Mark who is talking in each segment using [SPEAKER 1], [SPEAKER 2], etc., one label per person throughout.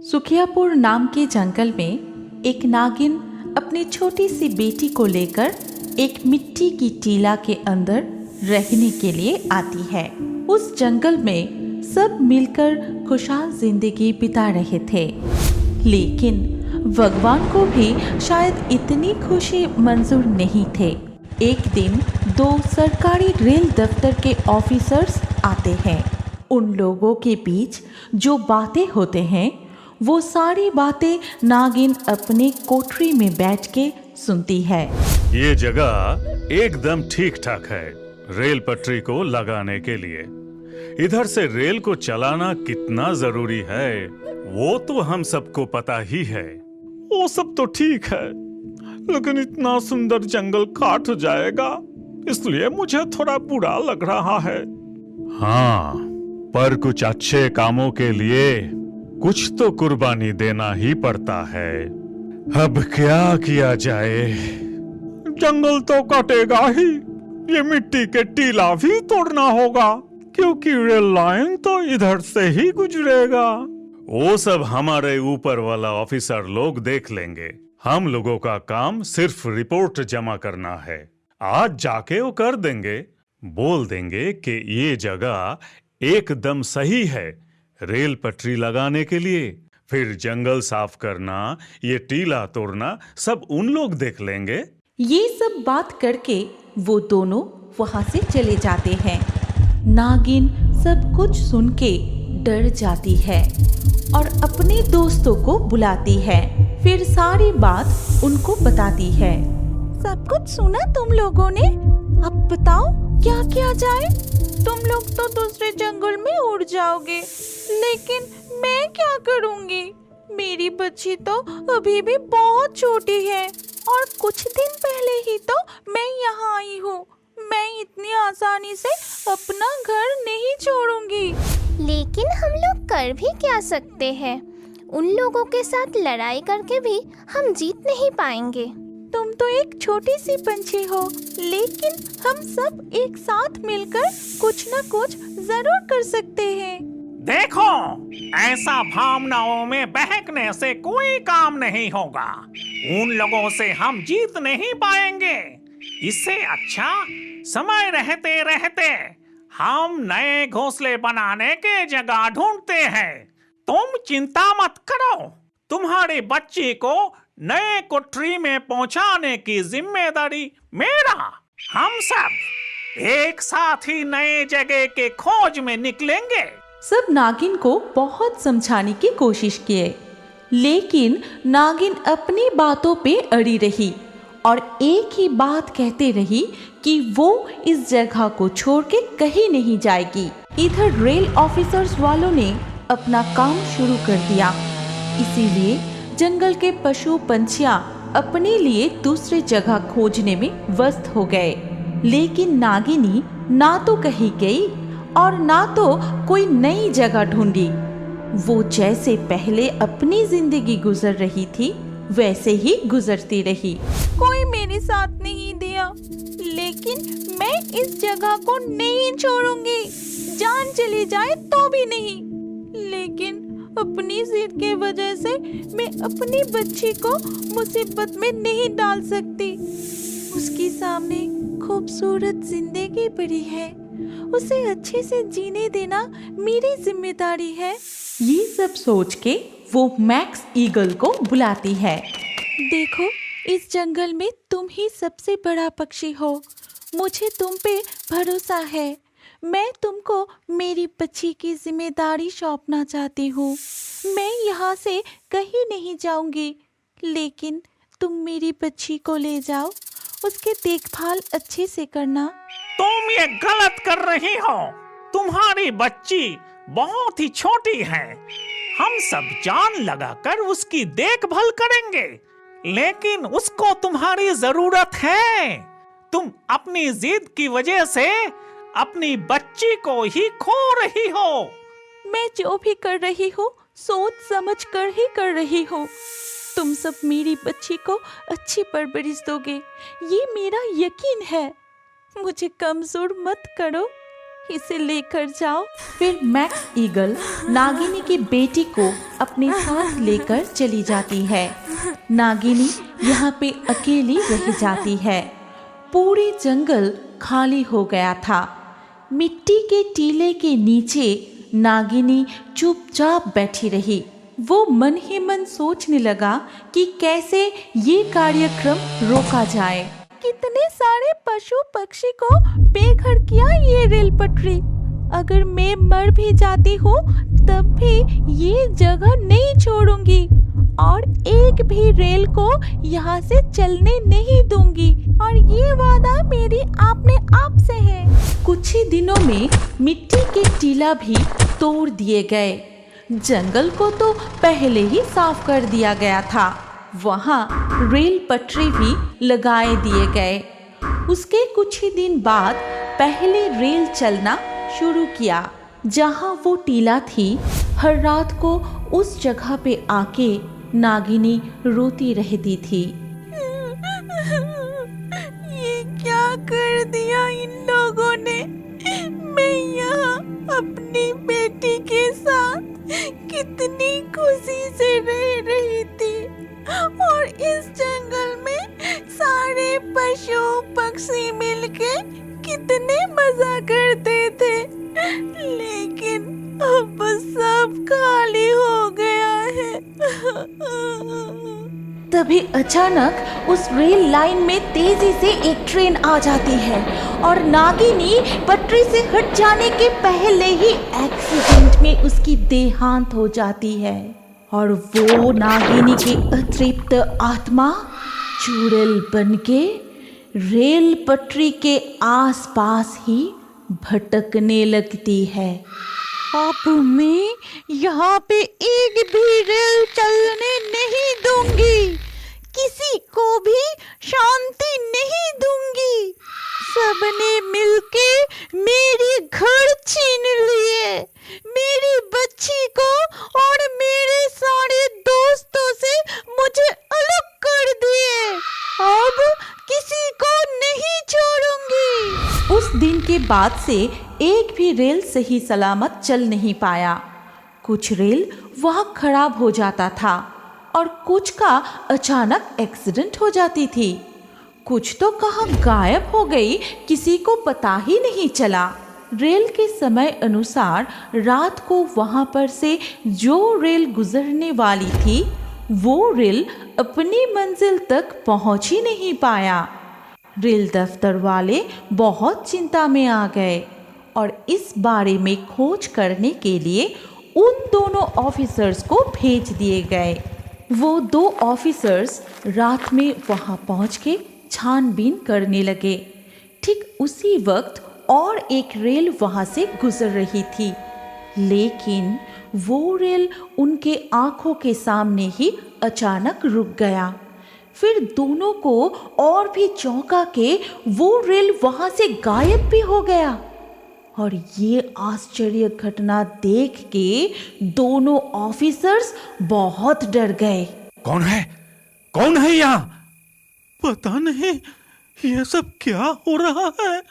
[SPEAKER 1] सुखियापुर नाम के जंगल में एक नागिन अपनी छोटी सी बेटी को लेकर एक मिट्टी की टीला के अंदर रहने के लिए आती है। उस जंगल में सब मिलकर खुशहाल जिंदगी बिता रहे थे, लेकिन भगवान को भी शायद इतनी खुशी मंजूर नहीं थे। एक दिन दो सरकारी रेल दफ्तर के ऑफिसर्स आते हैं। उन लोगों के बीच जो बातें होते हैं वो सारी बातें नागिन अपने कोठरी में बैठ के सुनती है।
[SPEAKER 2] ये जगह एकदम ठीक ठाक है रेल पटरी को लगाने के लिए। इधर से रेल को चलाना कितना जरूरी है वो तो हम सबको पता ही है।
[SPEAKER 3] वो सब तो ठीक है, लेकिन इतना सुंदर जंगल काट जाएगा, इसलिए मुझे थोड़ा बुरा लग रहा है।
[SPEAKER 2] हाँ, पर कुछ अच्छे कामों के लिए कुछ तो कुर्बानी देना ही पड़ता है। अब क्या किया जाए?
[SPEAKER 3] जंगल तो कटेगा ही, ये मिट्टी के टीला भी तोड़ना होगा, क्योंकि रेल लाइन तो इधर से ही गुजरेगा।
[SPEAKER 2] वो सब हमारे ऊपर वाला ऑफिसर लोग देख लेंगे। हम लोगों का काम सिर्फ रिपोर्ट जमा करना है। आज जाके वो कर देंगे। बोल देंगे कि ये जगह एकदम सही है रेल पटरी लगाने के लिए। फिर जंगल साफ करना, ये टीला तोड़ना सब उन लोग देख लेंगे।
[SPEAKER 1] ये सब बात करके वो दोनों वहां से चले जाते हैं। नागिन सब कुछ सुन के डर जाती है और अपने दोस्तों को बुलाती है। फिर सारी बात उनको बताती है। सब कुछ सुना तुम लोगों ने? अब बताओ क्या किया जाए? तुम लोग तो दूसरे जंगल में उड़ जाओगे, लेकिन मैं क्या करूंगी? मेरी बच्ची तो अभी भी बहुत छोटी है और कुछ दिन पहले ही तो मैं यहाँ आई हूँ। मैं इतनी आसानी से अपना घर नहीं छोड़ूंगी।
[SPEAKER 4] लेकिन हम लोग कर भी क्या सकते हैं? उन लोगों के साथ लड़ाई करके भी हम जीत नहीं पाएंगे।
[SPEAKER 1] तुम तो एक छोटी सी पंछी हो, लेकिन हम सब एक साथ मिलकर कुछ न कुछ जरूर कर सकते हैं।
[SPEAKER 3] देखो, ऐसा भावनाओं में बहकने से कोई काम नहीं होगा। उन लोगों से हम जीत नहीं पाएंगे। इससे अच्छा समय रहते रहते हम नए घोंसले बनाने के जगह ढूंढते हैं। तुम चिंता मत करो, तुम्हारी बच्ची को नए कोठरी में पहुंचाने की जिम्मेदारी मेरा। हम सब एक साथ ही नए जगह के खोज में निकलेंगे।
[SPEAKER 1] सब नागिन को बहुत समझाने की कोशिश किए, लेकिन नागिन अपनी बातों पे अड़ी रही और एक ही बात कहते रही कि वो इस जगह को छोड़ के कहीं नहीं जाएगी। इधर रेल ऑफिसर्स वालों ने अपना काम शुरू कर दिया, इसीलिए जंगल के पशु पंछियां अपने लिए दूसरे जगह खोजने में व्यस्त हो गए। लेकिन नागिनी ना तो कहीं गई और ना तो कोई नई जगह ढूंढी। वो जैसे पहले अपनी जिंदगी गुजर रही थी वैसे ही गुजरती रही। कोई मेरे साथ नहीं दिया, लेकिन मैं इस जगह को नहीं छोड़ूंगी, जान चली जाए तो भी नहीं। लेकिन अपनी जिद के वजह से मैं अपनी बच्ची को मुसीबत में नहीं डाल सकती। उसके सामने खूबसूरत जिंदगी पड़ी है, उसे अच्छे से जीने देना मेरी जिम्मेदारी है। ये सब सोच के वो मैक्स ईगल को बुलाती है। देखो, इस जंगल में तुम ही सबसे बड़ा पक्षी हो। मुझे तुम पे भरोसा है। मैं तुमको मेरी बच्ची की जिम्मेदारी सौंपना चाहती हूँ। मैं यहाँ से कहीं नहीं जाऊंगी, लेकिन तुम मेरी बच्ची को ले जाओ, उसके देखभाल अच्छे से करना।
[SPEAKER 3] तुम ये गलत कर रही हो। तुम्हारी बच्ची बहुत ही छोटी है। हम सब जान लगाकर उसकी देखभाल करेंगे, लेकिन उसको तुम्हारी जरूरत है। तुम अपनी जिद की वजह से अपनी बच्ची को ही खो रही हो।
[SPEAKER 1] मैं जो भी कर रही हूँ सोच समझ कर ही कर रही हूँ। तुम सब मेरी बच्ची को अच्छी परवरिश दोगे, ये मेरा यकीन है। मुझे कमजोर मत करो। इसे लेकर जाओ। फिर मैक्स ईगल नागिनी की बेटी को अपने साथ लेकर चली जाती है। नागिनी यहाँ पे अकेली रह जाती है। पूरी जंगल खाली हो गया था। मिट्टी के टीले के नीचे नागिनी चुपचाप बैठी रही। वो मन ही मन सोचने लगा कि कैसे ये कार्यक्रम रोका जाए। कितने सारे पशु पक्षी को बेघर किया ये रेल पटरी। अगर मैं मर भी जाती हूँ तब भी ये जगह नहीं छोड़ूंगी और एक भी रेल को यहाँ से चलने नहीं दूंगी, और ये वादा मेरी अपने आप से है। कुछ ही दिनों में मिट्टी के टीला भी तोड़ दिए गए। जंगल को तो पहले ही साफ कर दिया गया था। वहाँ रेल पटरी भी लगाए दिए गए। उसके कुछ ही दिन बाद पहले रेल चलना शुरू किया। जहाँ वो टीला थी, हर रात को उस जगह पे आके नागिनी रोती रहती थी। ये क्या कर दिया इन लोगों ने। मैं यहाँ अपनी बेटी के साथ कितनी खुशी से रह रही थी, और इस जंगल में सारे पशु पक्षी मिलके कितने मजा करते थे, लेकिन अब सब खाली हो गया है। तभी अचानक उस रेल लाइन में तेजी से एक ट्रेन आ जाती है और नागिनी पटरी से हट जाने के पहले ही एक्सीडेंट में उसकी देहांत हो जाती है, और वो नागिनी की अतृप्त आत्मा चुड़ैल बनके रेल पटरी के आसपास ही भटकने लगती है। अब मैं यहाँ पे एक भी रेल चलने नहीं दूंगी, किसी को भी शांति नहीं दूंगी। सबने मिलके मेरी घर छीन लिए, मेरी बच्ची को और मेरे सारे दोस्तों से मुझे अलग कर दिए। अब किसी को नहीं छोड़ूंगी। उस दिन के बाद से एक भी रेल सही सलामत चल नहीं पाया। कुछ रेल वहाँ खराब हो जाता था और कुछ का अचानक एक्सीडेंट हो जाती थी। कुछ तो कहाँ गायब हो गई, किसी को पता ही नहीं चला। रेल के समय अनुसार रात को वहाँ पर से जो रेल गुजरने वाली थी, वो रेल अपनी मंजिल तक पहुँच ही नहीं पाया। रेल दफ्तर वाले बहुत चिंता में आ गए और इस बारे में खोज करने के लिए उन दोनों ऑफिसर्स को भेज दिए गए। वो दो ऑफिसर्स रात में वहाँ पहुँच के छानबीन करने लगे। ठीक उसी वक्त और एक रेल वहाँ से गुजर रही थी, लेकिन वो रेल उनके आंखों के सामने ही अचानक रुक गया। फिर दोनों को और भी चौंका के वो रेल वहाँ से गायब भी हो गया, और ये आश्चर्य घटना देख के दोनों ऑफिसर्स बहुत डर गए।
[SPEAKER 2] कौन है? कौन है यहाँ?
[SPEAKER 3] पता नहीं ये सब क्या हो रहा है,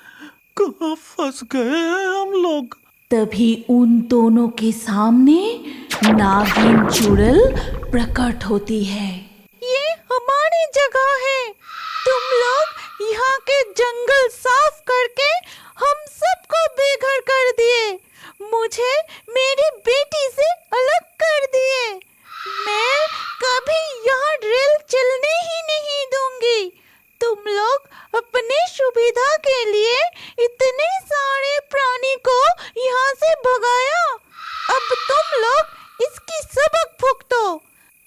[SPEAKER 3] कहाँ फंस गए हैं हम लोग।
[SPEAKER 1] तभी उन दोनों के सामने नागिन चुड़ैल प्रकट होती है। ये हमारी जगह है, तुम लोग यहाँ के जंगल साफ करके हम सबको बेघर कर दिए, मुझे मेरी बेटी से अलग कर दिए। मैं कभी यहाँ रेल चलने ही नहीं दूंगी। तुम लोग अपने सुविधा के लिए इतने सारे प्राणी को यहाँ से भगाया, अब तुम लोग इसकी सबक भुगतो।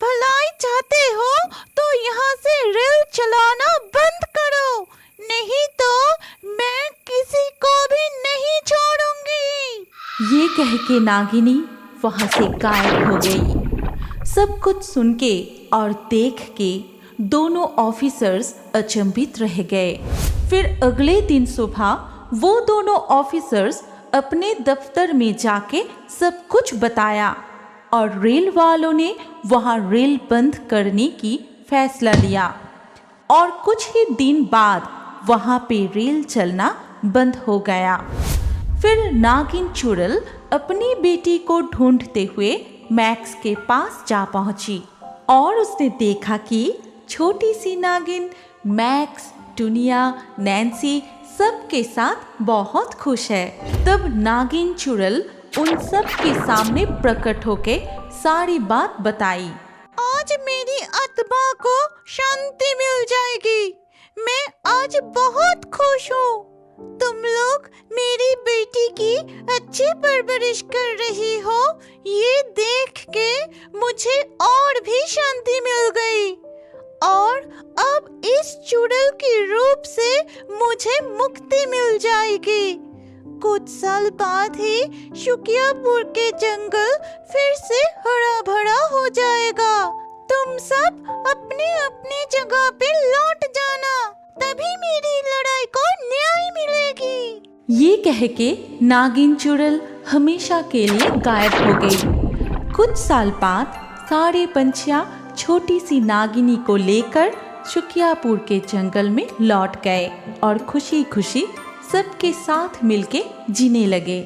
[SPEAKER 1] भलाई चाहते हो तो यहाँ से रेल चलाना बंद करो, नहीं तो मैं किसी को भी नहीं छोड़ूंगी। ये कह के नागिनी वहाँ से गायब हो गई। सब कुछ सुन के और देख के दोनों ऑफिसर्स अचंभित रह गए। फिर अगले दिन सुबह वो दोनों ऑफिसर्स अपने दफ्तर में जाके सब कुछ बताया, और रेल वालों ने वहाँ रेल बंद करने की फैसला लिया, और कुछ ही दिन बाद वहाँ पे रेल चलना बंद हो गया। फिर नागिन चुड़ैल अपनी बेटी को ढूंढते हुए मैक्स के पास जा पहुंची और उसने देखा कि छोटी सी नागिन मैक्स, टुनिया, नैन्सी सबके साथ बहुत खुश है। तब नागिन चुड़ैल उन सब के सामने प्रकट होके सारी बात बताई।
[SPEAKER 5] आज मेरी आत्मा को शांति मिल जाएगी। मैं आज बहुत खुश हूँ। तुम लोग मेरी बेटी की अच्छी परवरिश कर रही हो, ये देख के मुझे और भी शांति मिल गई। और अब इस चुड़ैल के रूप से मुझे मुक्ति मिल जाएगी। कुछ साल बाद ही शुकियापुर के जंगल फिर से हरा भरा हो जाएगा। तुम सब अपनी अपनी जगह पे लौट जाना, तभी मेरी लड़ाई को न्याय मिलेगी।
[SPEAKER 1] ये कह के नागिन चुड़ैल हमेशा के लिए गायब हो गई। कुछ साल बाद सारे पंछियाँ छोटी सी नागिनी को लेकर शुकियापुर के जंगल में लौट गए और खुशी खुशी सबके साथ मिलके जीने लगे।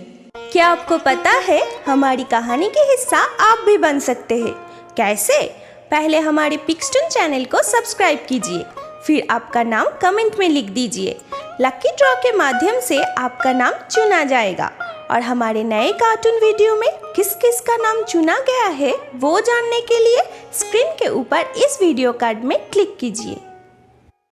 [SPEAKER 6] क्या आपको पता है हमारी कहानी के हिस्सा आप भी बन सकते हैं? कैसे? पहले हमारे पिक्सटून चैनल को सब्सक्राइब कीजिए, फिर आपका नाम कमेंट में लिख दीजिए। लकी ड्रॉ के माध्यम से आपका नाम चुना जाएगा और हमारे नए कार्टून वीडियो में किस किस का नाम चुना गया है वो जानने के लिए स्क्रीन के ऊपर इस वीडियो कार्ड में क्लिक कीजिए।